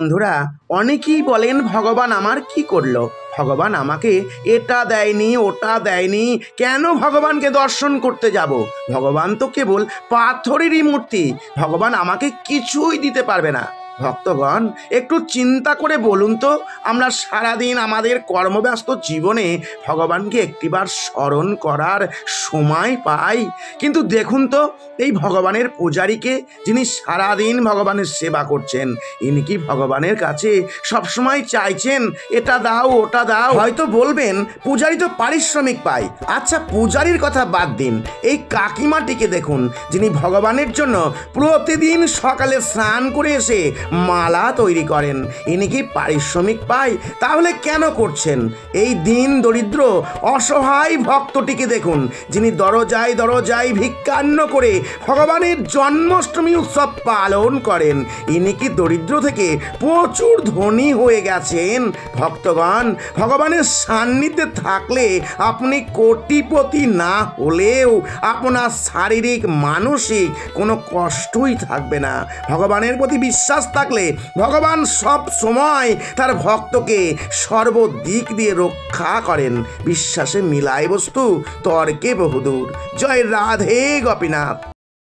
বন্ধুরা, অনেকেই বলেন ভগবান আমার কি করলো, ভগবান আমাকে এটা দেয়নি ওটা দেয়নি, কেন ভগবানকে দর্শন করতে যাব? ভগবান তো কেবল পাথরেরই মূর্তি, ভগবান আমাকে কিছুই দিতে পারবে না। ভক্তগণ, একটু চিন্তা করে বলুন তো, আমরা সারাদিন আমাদের কর্মব্যস্ত জীবনে ভগবানকে একটিবার স্মরণ করার সময় পাই? কিন্তু দেখুন তো, এই ভগবানের পূজারীকে, যিনি সারাদিন ভগবানের সেবা করছেন, ইনি কি ভগবানের কাছে সবসময় চাইছেন এটা দাও ওটা দাও? হয়তো বলবেন পূজারী তো পারিশ্রমিক পায়। আচ্ছা, পূজারীর কথা বাদ দিন, এই কাকিমাটিকে দেখুন, যিনি ভগবানের জন্য প্রতিদিন সকালে স্নান করে এসে মালা তৈরি করেন, ইনি কি পারিশ্রমিক পায়? তাহলে কেন করছেন? এই দিন দরিদ্র অসহায় ভক্তটিকে দেখুন, যিনি দরজায় দরজায় ভিক্ষান্ন করে ভগবানের জন্মাষ্টমী উৎসব পালন করেন, ইনি কি দরিদ্র থেকে প্রচুর ধনী হয়ে গেছেন? ভক্তগণ, ভগবানের সান্নিধ্যে থাকলে আপনি কোটিপতি না হলেও আপনার শারীরিক মানসিক কোনো কষ্টই থাকবে না। ভগবানের প্রতি বিশ্বাস থাকলে ভগবান সব সময় তার ভক্তকে সর্বদিক দিয়ে রক্ষা করেন। বিশ্বাসে মিলায় বস্তু, তর্কে বহুদূর। জয় রাধে গোপীনাথ।